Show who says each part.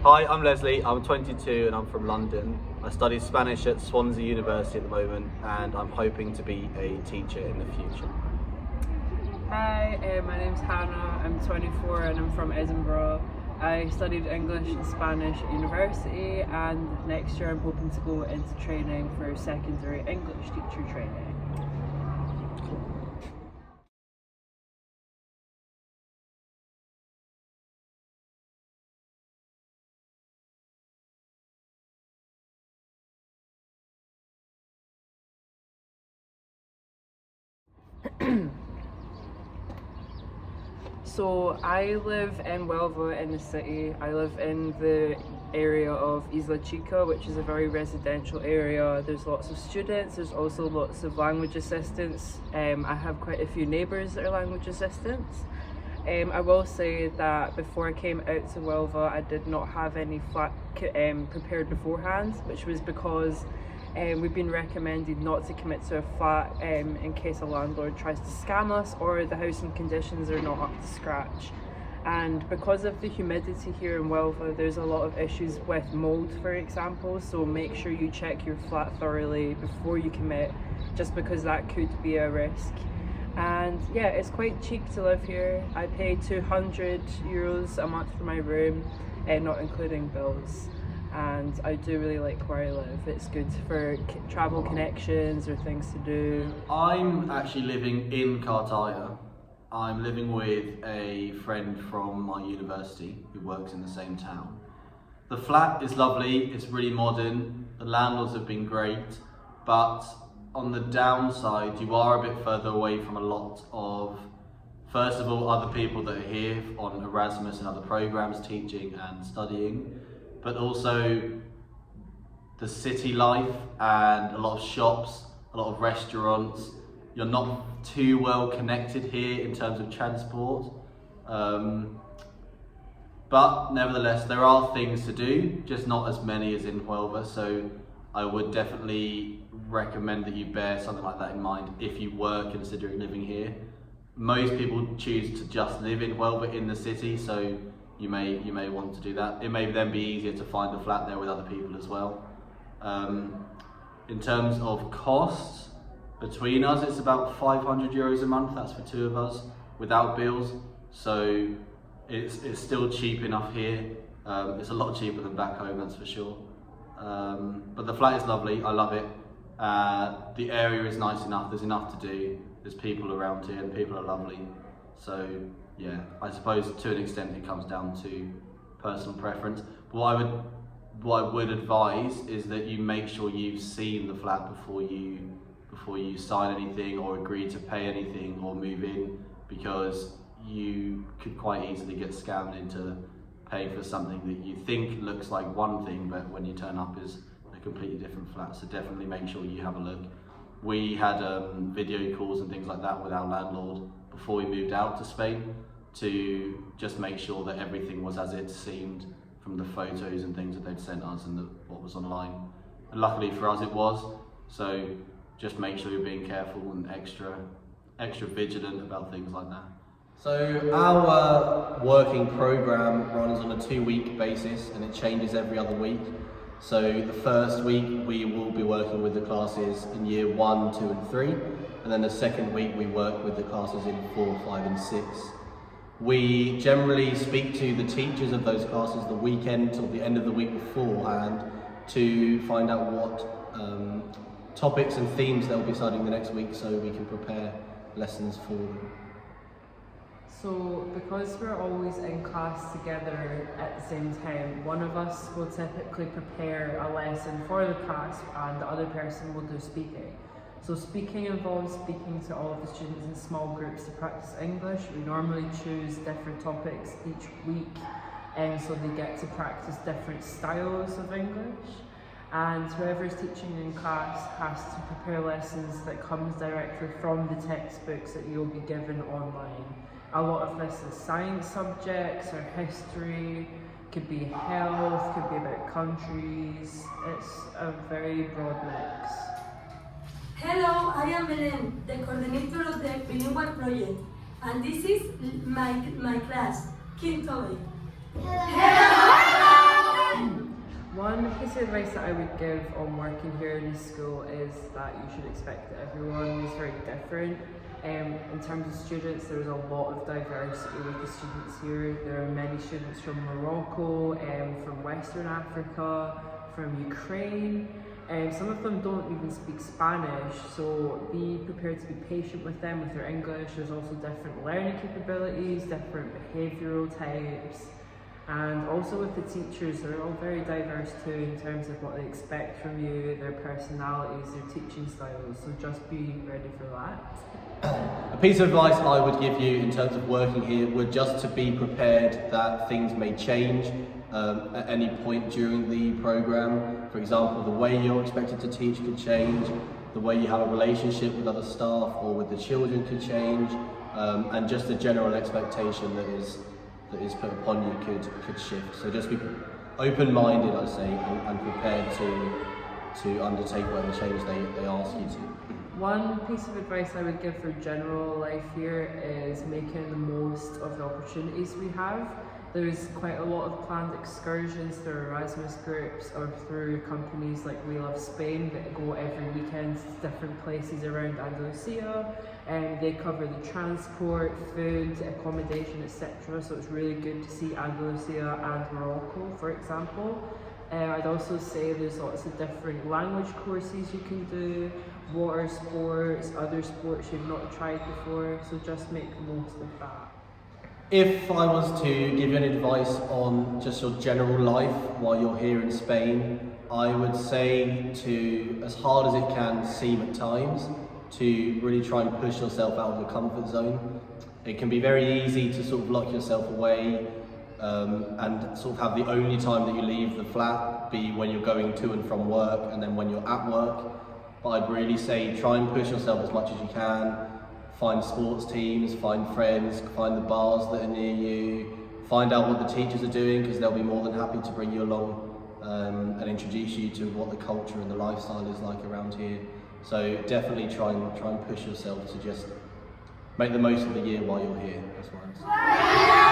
Speaker 1: Hi, I'm Leslie, I'm 22 and I'm from London. I study Spanish at Swansea University at the moment and I'm hoping to be a teacher in the future.
Speaker 2: Hi, my name's Hannah, I'm 24 and I'm from Edinburgh. I studied English and Spanish at university, and next year I'm hoping to go into training for secondary English teacher training. So I live in Huelva in the city. I live in the area of Isla Chica, which is a very residential area. There's lots of students, there's also lots of language assistants. I have quite a few neighbours that are language assistants. I will say that before I came out to Huelva, I did not have any flat prepared beforehand, which was because we've been recommended not to commit to a flat in case a landlord tries to scam us or the housing conditions are not up to scratch. And because of the humidity here in Huelva, there's a lot of issues with mould, for example, so make sure you check your flat thoroughly before you commit, just because that could be a risk. And yeah, it's quite cheap to live here. I pay €200 a month for my room, not including bills. And I do really like where I live. It's good for travel connections or things to do.
Speaker 1: I'm actually living in Cartaya. I'm living with a friend from my university who works in the same town. The flat is lovely, it's really modern, the landlords have been great, but on the downside you are a bit further away from a lot of, first of all, other people that are here on Erasmus and other programs, teaching and studying, but also the city life and a lot of shops, a lot of restaurants. You're not too well connected here in terms of transport. But nevertheless, there are things to do, just not as many as in Huelva. So I would definitely recommend that you bear something like that in mind if you were considering living here. Most people choose to just live in Huelva in the city, so you may want to do that. It may then be easier to find a flat there with other people as well. In terms of costs, between us it's about €500 a month, that's for two of us, without bills. So it's still cheap enough here. It's a lot cheaper than back home, that's for sure. But the flat is lovely, I love it. The area is nice enough, there's enough to do, there's people around here and people are lovely. So yeah, I suppose to an extent it comes down to personal preference. But what I would advise is that you make sure you've seen the flat before you sign anything or agree to pay anything or move in, because you could quite easily get scammed into paying for something that you think looks like one thing, but when you turn up is a completely different flat. So definitely make sure you have a look. We had video calls and things like that with our landlord before we moved out to Spain to just make sure that everything was as it seemed from the photos and things that they'd sent us and what was online. And luckily for us it was, so just make sure you're being careful and extra vigilant about things like that. So our working program runs on a 2-week basis and it changes every other week. So the first week we will be working with the classes in year 1, 2 and 3, and then the second week we work with the classes in 4, 5 and 6. We generally speak to the teachers of those classes the weekend till the end of the week beforehand to find out what topics and themes they'll be studying the next week so we can prepare lessons for them.
Speaker 2: So because we're always in class together at the same time, one of us will typically prepare a lesson for the class and the other person will do speaking. So speaking involves speaking to all of the students in small groups to practice English. We normally choose different topics each week, and so they get to practice different styles of English. And whoever is teaching in class has to prepare lessons that comes directly from the textbooks that you'll be given online. A lot of this is science subjects or history, could be health, could be about countries. It's a very broad mix.
Speaker 3: Hello, I am Belén, the coordinator of the Bilingual project, and this is my class, Quinto A.
Speaker 4: Hello!
Speaker 2: of advice that I would give on working here in this school is that you should expect that everyone is very different. In terms of students, there's a lot of diversity with the students here. There are many students from Morocco, from Western Africa, from Ukraine. Some of them don't even speak Spanish, so be prepared to be patient with them with their English. There's also different learning capabilities, different behavioural types. And also with the teachers, they're all very diverse too in terms of what they expect from you, their personalities, their teaching styles, so just be ready for that.
Speaker 1: A piece of advice I would give you in terms of working here would just to be prepared that things may change at any point during the programme. For example, the way you're expected to teach could change, the way you have a relationship with other staff or with the children could change, and just the general expectation that is put upon you could shift. So just be open-minded, I say, and prepared to undertake whatever change they ask you to.
Speaker 2: One piece of advice I would give for general life here is making the most of the opportunities we have. There's quite a lot of planned excursions through Erasmus groups or through companies like We Love Spain that go every weekend to different places around Andalusia, and they cover the transport, food, accommodation, etc. So it's really good to see Andalusia and Morocco, for example. I'd also say there's lots of different language courses you can do, water sports, other sports you've not tried before, so just make the most of that.
Speaker 1: If I was to give you any advice on just your general life while you're here in Spain, I would say to, as hard as it can seem at times, to really try and push yourself out of your comfort zone. It can be very easy to sort of lock yourself away and sort of have the only time that you leave the flat be when you're going to and from work and then when you're at work. But I'd really say try and push yourself as much as you can. Find sports teams, find friends, find the bars that are near you, find out what the teachers are doing because they'll be more than happy to bring you along and introduce you to what the culture and the lifestyle is like around here. So definitely try and push yourself to just make the most of the year while you're here. That's what I would say.